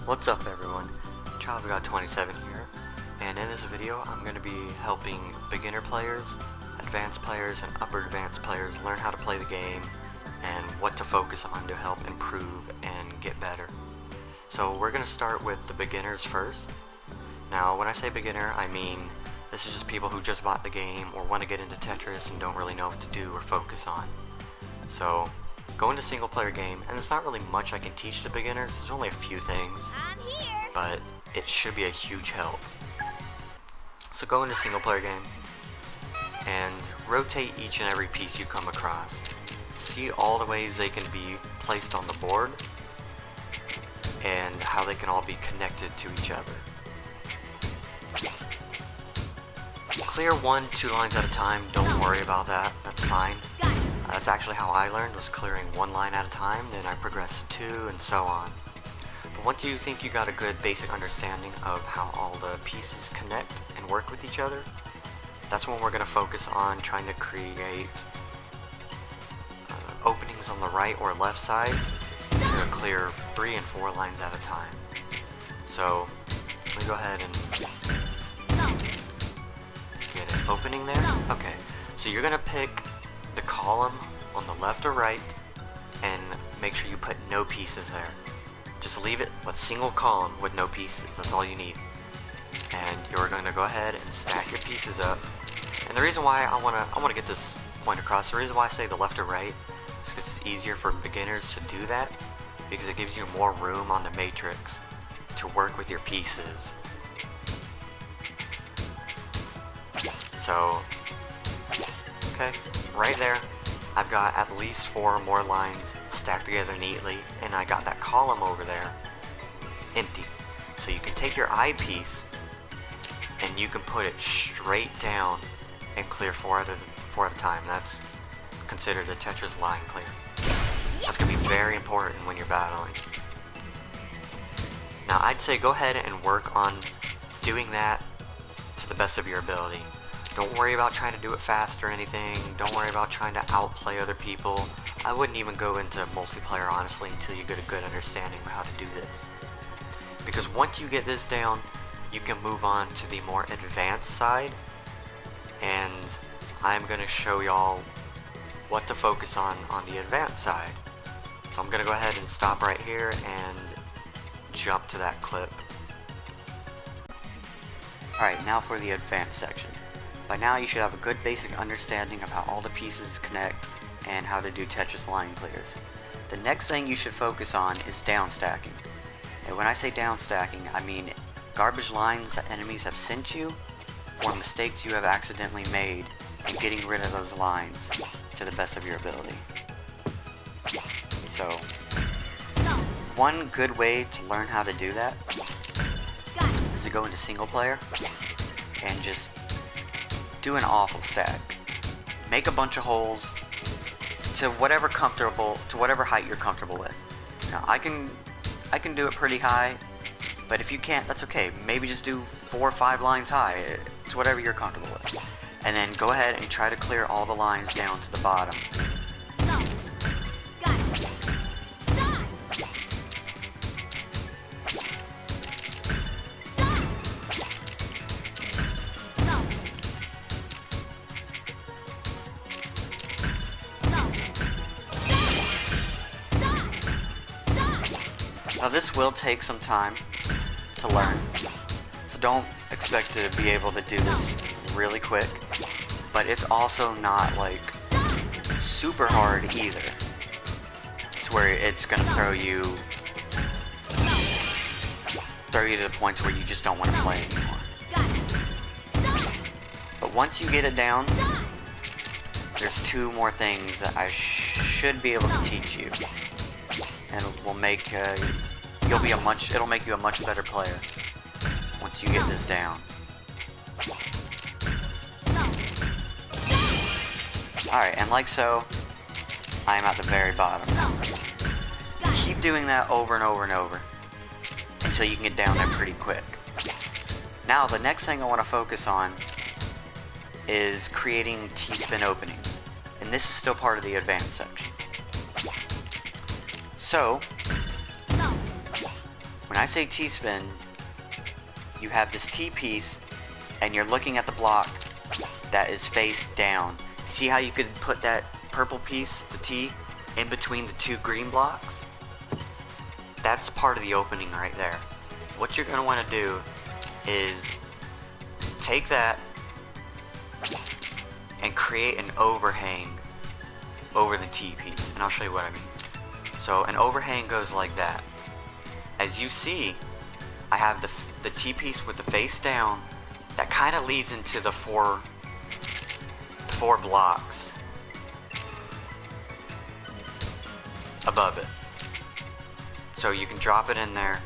What's up everyone, ChildGod27 here, and in this video I'm going to be helping beginner players, advanced players, and upper advanced players learn how to play the game and what to focus on to help improve and get better. So we're going to start with the beginners first. Now when I say beginner, I mean this is just people who just bought the game or want to get into Tetris and don't really know what to do or focus on. So go into single player game, and there's not really much I can teach to beginners. There's only a few things, but it should be a huge help. So go into single player game and rotate each and every piece you come across. See all the ways they can be placed on the board and how they can all be connected to each other. Clear 1-2 lines at a time, don't worry about that, that's fine. That's actually how I learned, was clearing 1 line at a time, then I progressed to 2 and so on. But once you think you got a good basic understanding of how all the pieces connect and work with each other, that's when we're going to focus on trying to create openings on the right or left side to clear 3 and 4 lines at a time. So let me go ahead and get an opening there. Okay, so you're going to pick the column on the left or right and make sure you put no pieces there. Just leave it a single column with no pieces, that's all you need. And you're going to go ahead and stack your pieces up. And the reason why I want to get this point across, the reason why I say the left or right is because it's easier for beginners to do that, because it gives you more room on the matrix to work with your pieces. So okay, right there, I've got at least 4 more lines stacked together neatly, and I got that column over there empty. So you can take your eyepiece and you can put it straight down and clear 4 at a time. That's considered a Tetris line clear. That's going to be very important when you're battling. Now I'd say go ahead and work on doing that to the best of your ability. Don't worry about trying to do it fast or anything. Don't worry about trying to outplay other people. I wouldn't even go into multiplayer honestly until you get a good understanding of how to do this. Because once you get this down, you can move on to the more advanced side, and I'm going to show y'all what to focus on the advanced side. So I'm going to go ahead and stop right here and jump to that clip. Alright, now for the advanced section. By now you should have a good basic understanding of how all the pieces connect and how to do Tetris line clears. The next thing you should focus on is down stacking. And when I say down stacking, I mean garbage lines that enemies have sent you or mistakes you have accidentally made, and getting rid of those lines to the best of your ability. So one good way to learn how to do that is to go into single player and just do an awful stack. Make a bunch of holes to whatever height you're comfortable with. Now I can do it pretty high, but if you can't, that's okay. Maybe just do 4 or 5 lines high. It's whatever you're comfortable with. And then go ahead and try to clear all the lines down to the bottom. Now this will take some time to learn, so don't expect to be able to do this really quick, but it's also not like super hard either, to where it's going to throw you to the point where you just don't want to play anymore. But once you get it down, there's 2 more things that I should be able to teach you, and will make it'll make you a much better player once you get this down. Alright, and like so, I am at the very bottom now. Keep doing that over and over and over until you can get down there pretty quick. Now the next thing I want to focus on is creating T-spin openings, and this is still part of the advanced section. So When I say T-spin, you have this T piece and you're looking at the block that is face down. See how you could put that purple piece, the T, in between the two green blocks? That's part of the opening right there. What you're going to want to do is take that and create an overhang over the T piece, and I'll show you what I mean. So an overhang goes like that. As you see, I have the T piece with the face down. That kind of leads into the four blocks above it. So you can drop it in there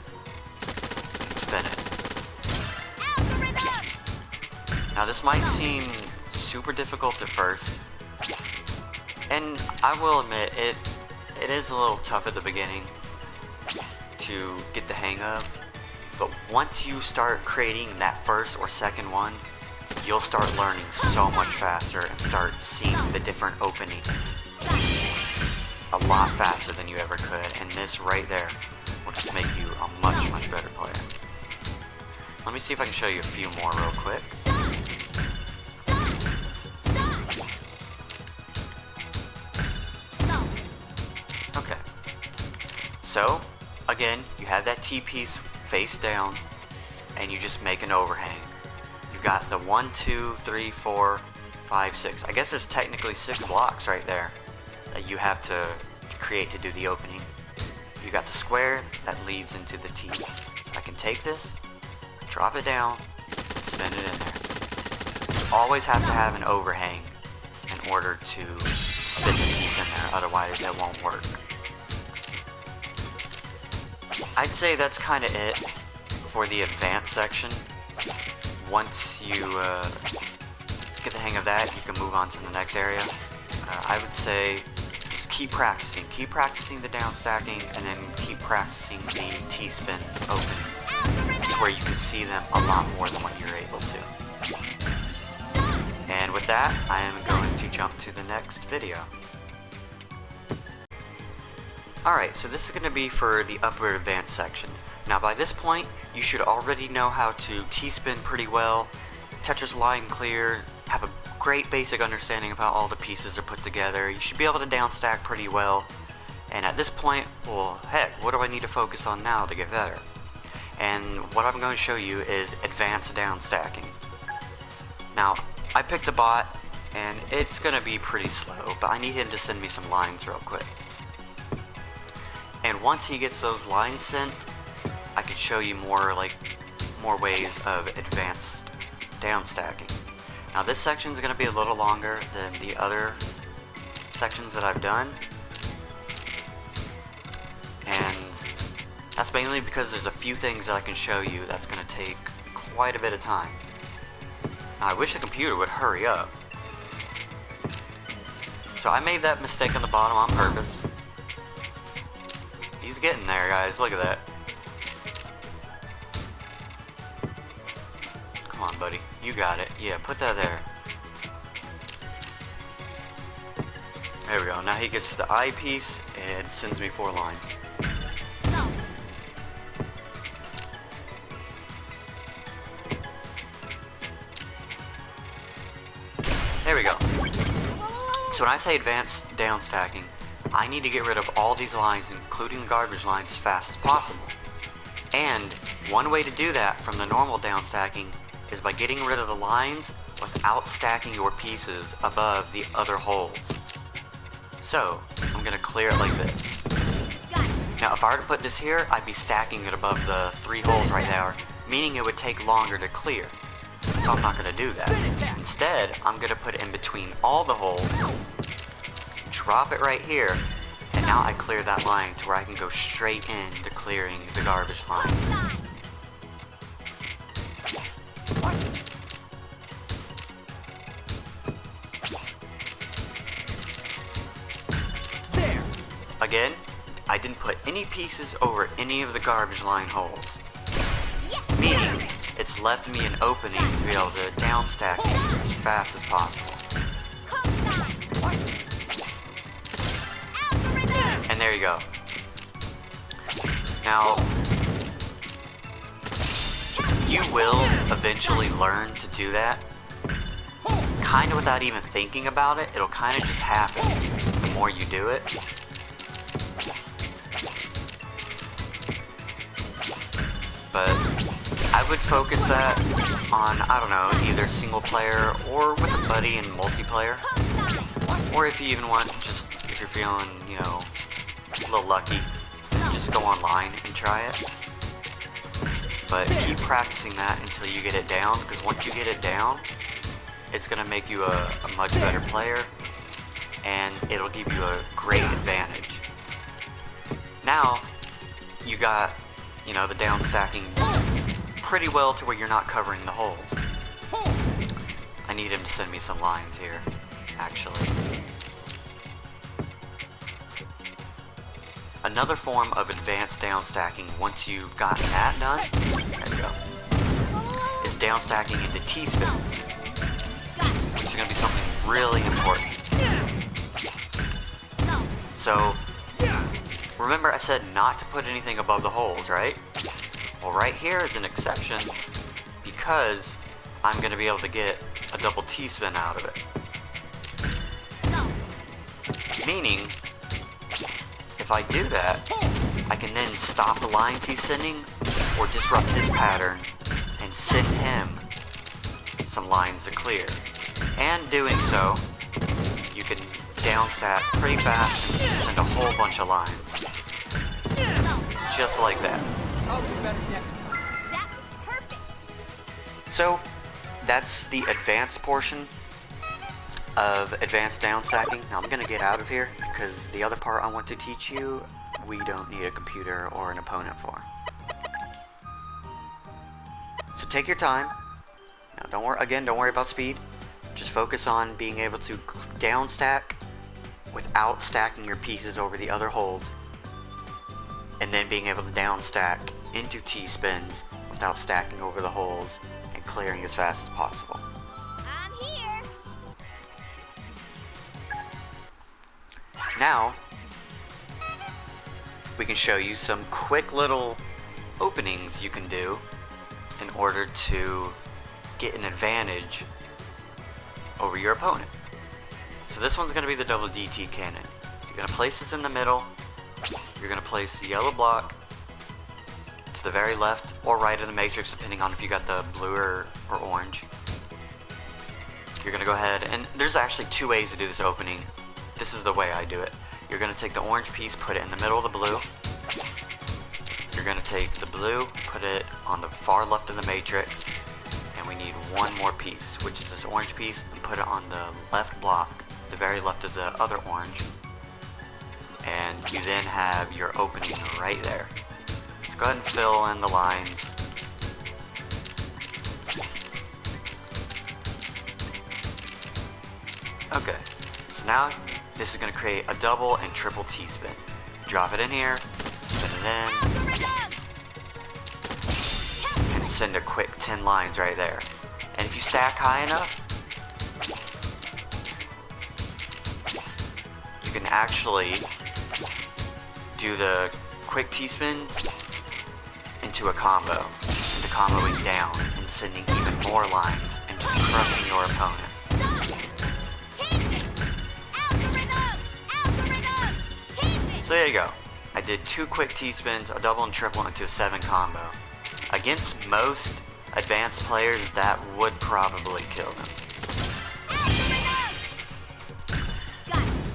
and spin it. Now this might seem super difficult at first, and I will admit it is a little tough at the beginning to get the hang of, but once you start creating that first or second one, you'll start learning so much faster and start seeing the different openings a lot faster than you ever could, and this right there will just make you a much better player. Let me see if I can show you a few more real quick. Okay, so again, you have that T piece face down and you just make an overhang. You got the 1, 2, 3, 4, 5, 6. I guess there's technically 6 blocks right there that you have to create to do the opening. You got the square that leads into the T. So I can take this, drop it down, and spin it in there. You always have to have an overhang in order to spin the piece in there, otherwise that won't work. I'd say that's kind of it for the advanced section. Once you get the hang of that, you can move on to the next area. I would say just keep practicing the down stacking, and then keep practicing the T-spin openings to where you can see them a lot more than what you're able to. And with that, I am going to jump to the next video. Alright, so this is going to be for the upper advanced section. Now by this point, you should already know how to T-spin pretty well, Tetris line clear, have a great basic understanding of how all the pieces are put together. You should be able to down stack pretty well. And at this point, well, heck, what do I need to focus on now to get better? And what I'm going to show you is advanced down stacking. Now, I picked a bot, and it's going to be pretty slow, but I need him to send me some lines real quick. And once he gets those lines sent, I can show you more ways of advanced down stacking. Now this section is going to be a little longer than the other sections that I've done, and that's mainly because there's a few things that I can show you that's going to take quite a bit of time. Now I wish the computer would hurry up. So I made that mistake on the bottom on purpose. He's getting there, guys. Look at that. Come on, buddy. You got it. Yeah, put that there. There we go. Now he gets the eye piece and sends me 4 lines. There we go. So when I say advanced down stacking, I need to get rid of all these lines, including garbage lines, as fast as possible. And one way to do that from the normal down stacking is by getting rid of the lines without stacking your pieces above the other holes. So, I'm going to clear it like this. Now if I were to put this here, I'd be stacking it above the 3 holes right there, meaning it would take longer to clear. So I'm not going to do that. Instead, I'm going to put it in between all the holes, drop it right here, and now I clear that line to where I can go straight into clearing the garbage lines. Again, I didn't put any pieces over any of the garbage line holes, meaning it's left me an opening to be able to down stack these as fast as possible. And there you go. Now, you will eventually learn to do that, kind of without even thinking about it. It'll kind of just happen the more you do it. But I would focus that on, I don't know, either single player or with a buddy in multiplayer. Or if you even want, just if you're feeling, you know, a little lucky, just go online and try it. But keep practicing that until you get it down, because once you get it down, it's going to make you a much better player, and it'll give you a great advantage. Now, you got, you know, the down stacking pretty well to where you're not covering the holes. I need him to send me some lines here, actually. Another form of advanced down stacking, once you've gotten that done, there you go, is down stacking into T-spins, which is going to be something really important. So, remember I said not to put anything above the holes, right? Well, right here is an exception, because I'm going to be able to get a double T-spin out of it. Meaning, if I do that, I can then stop the lines he's sending, or disrupt his pattern, and send him some lines to clear. And doing so, you can down stack pretty fast and just send a whole bunch of lines. Just like that. I'll do better next time. That was perfect. So, that's the advanced portion of advanced down stacking. Now I'm going to get out of here, because the other part I want to teach you, we don't need a computer or an opponent for. So take your time. Now don't worry about speed. Just focus on being able to down stack without stacking your pieces over the other holes, and then being able to down stack into T-spins without stacking over the holes and clearing as fast as possible. I'm here. Now, we can show you some quick little openings you can do in order to get an advantage over your opponent. So this one's going to be the double DT cannon. You're going to place this in the middle. You're going to place the yellow block to the very left or right of the matrix, depending on if you got the blue or orange. You're going to go ahead, and there's actually two ways to do this opening. This is the way I do it. You're going to take the orange piece, put it in the middle of the blue. You're going to take the blue, put it on the far left of the matrix, and we need one more piece, which is this orange piece, and put it on the left block, the very left of the other orange. And you then have your opening right there. So go ahead and fill in the lines. Okay, so now this is going to create a double and triple T-spin. Drop it in here, spin it in, and send a quick 10 lines right there. And if you stack high enough, you can actually do the quick T-spins into a combo, into comboing down and sending even more lines and just crushing your opponent. So there you go. I did 2 quick T-spins, a double and triple into a 7 combo. Against most advanced players, that would probably kill them.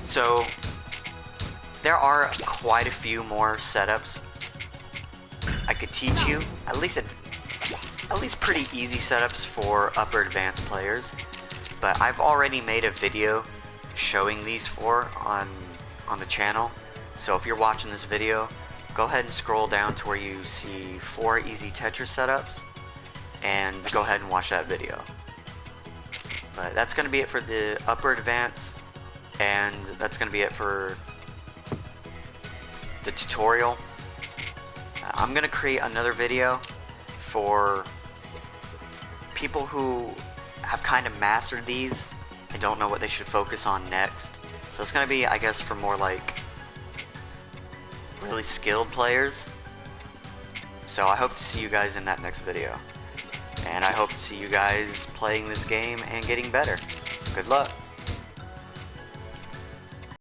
So there are quite a few more setups I could teach you, at least pretty easy setups for upper advanced players. But I've already made a video showing these 4 on the channel. So if you're watching this video, go ahead and scroll down to where you see 4 easy Tertris setups, and go ahead and watch that video. But that's going to be it for the upper advanced, and that's going to be it for the tutorial. I'm going to create another video for people who have kind of mastered these and don't know what they should focus on next. So it's going to be, I guess, for more like really skilled players. So I hope to see you guys in that next video. And I hope to see you guys playing this game and getting better. Good luck.